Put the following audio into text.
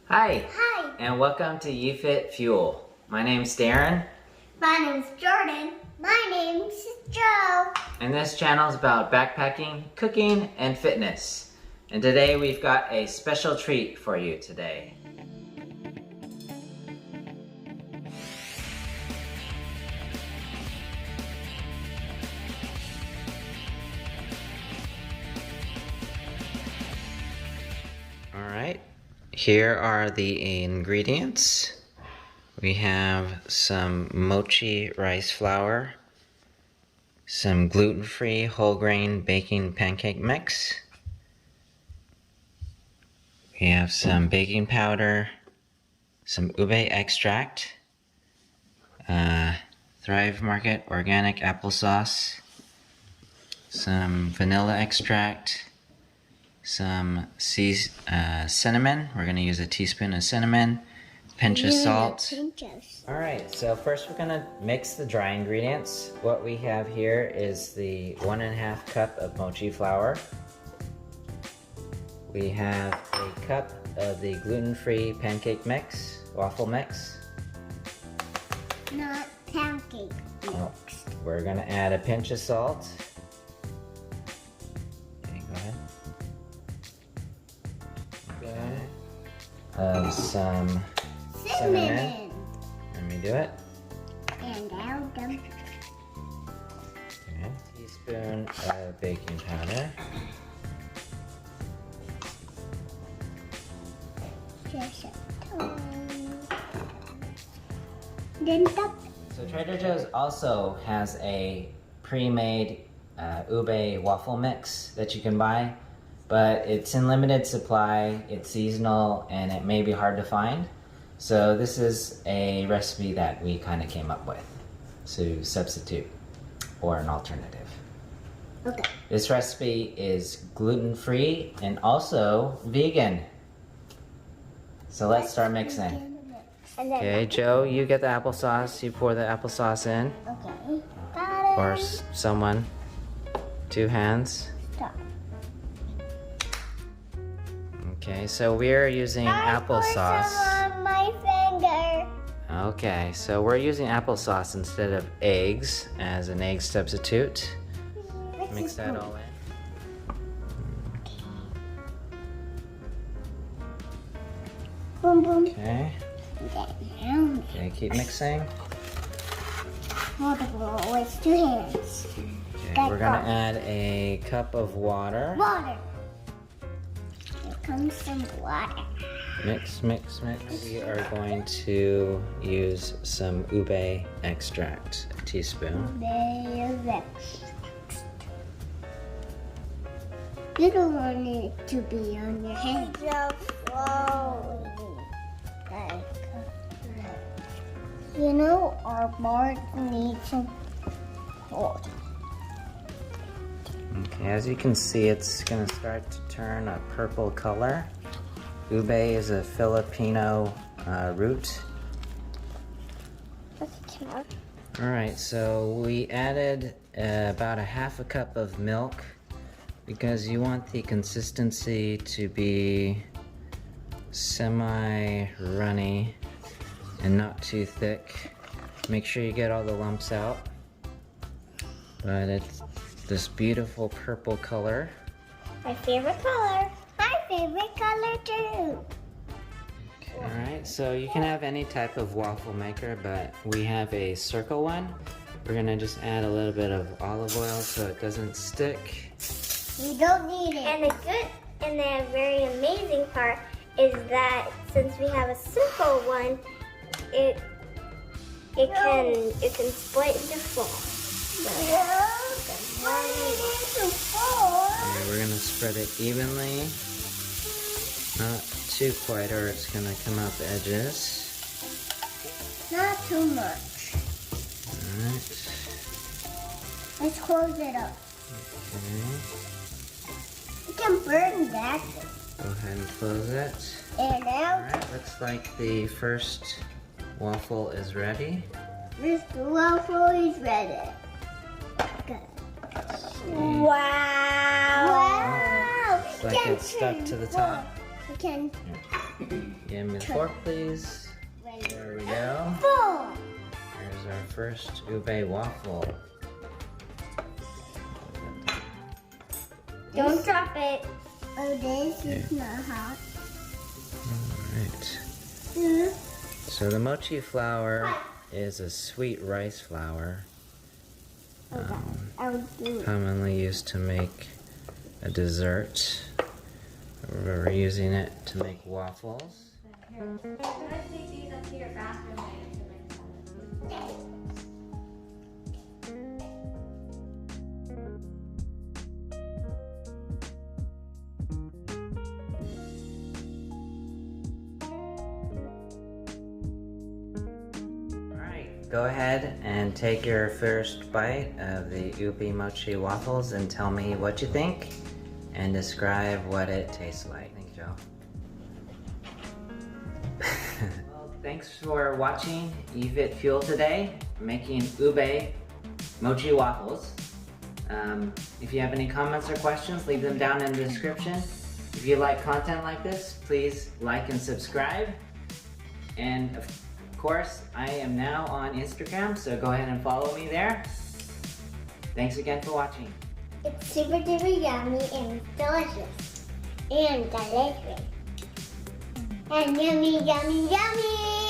Hi. Hi. And welcome to Yee Fit Fuel. My name's Darren. My name's Jordan. My name's Joe. And this channel is about backpacking, cooking, and fitness. And today we've got a special treat for you today. Alright, here are the ingredients. We have some mochi rice flour, some gluten-free whole grain baking pancake mix. We have some baking powder, some ube extract, Thrive Market organic applesauce, some vanilla extract, some cinnamon. We're going to use a teaspoon of cinnamon, pinch of salt. Alright, so first we're going to mix the dry ingredients. What we have here is the 1.5 cup of mochi flour. We have a cup of the gluten-free pancake mix, waffle mix. Not pancake mix. We're going to add a pinch of salt. Some cinnamon. Let me do it. And add them. Okay. Teaspoon of baking powder. Just a tiny. Then top. So Trader Joe's also has a pre-made ube waffle mix that you can buy. But it's in limited supply, it's seasonal, and it may be hard to find. So this is a recipe that we kind of came up with to substitute or an alternative. Okay. This recipe is gluten-free and also vegan. So let's start mixing. Okay, Joe, you get the applesauce. You pour the applesauce in. Okay. Got it. Or someone. 2 hands. Stop. Okay, so we're using applesauce. On my finger. Okay, so we're using applesauce instead of eggs as an egg substitute. Mix that all in. Boom, boom. Okay. Okay, keep mixing. With 2 hands. Okay, we're gonna add a cup of water. Water. Here comes some water. Mix, mix, mix. We are going to use some ube extract, a teaspoon. You don't want it to be on your hands. You know, our bark needs some water. Okay, as you can see, it's gonna start to turn a purple color. Ube is a Filipino root. Alright, so we added about 1/2 cup of milk because you want the consistency to be semi-runny and not too thick. Make sure you get all the lumps out. But it's this beautiful purple color. My favorite color. My favorite color too. Alright, so you can have any type of waffle maker, but we have a circle one. We're gonna just add a little bit of olive oil so it doesn't stick. You don't need it. And the good and the very amazing part is that since we have a simple one, it can split into 4. Okay, we're gonna spread it evenly. Not too quite or it's gonna come out the edges. Not too much. Alright. Let's close it up. Okay. You can burn that. Go ahead and close it. And now, Alright, looks like the first waffle is ready. this waffle is ready. Good. Wow! Wow! Looks like it's stuck to the top. We can. Give me the fork, please. There we go. Four. Here's our first Ube Waffle. Don't drop it. Oh, this is not hot. Alright. Mm. So the mochi flour is a sweet rice flour. I'll do it. Commonly used to make a dessert. We're using it to make waffles. Can I take these up to your bathroom later? Alright, go ahead and take your first bite of the Ube Mochi Waffles and tell me what you think and describe what it tastes like. Thank you, Joe. Well, thanks for watching Yee Fit Fuel today, making Ube Mochi Waffles. If you have any comments or questions, leave them down in the description. If you like content like this, please like and subscribe. And of course, I am now on Instagram, so go ahead and follow me there. Thanks again for watching. It's super duper yummy and delicious. And delicious. And yummy, yummy, yummy!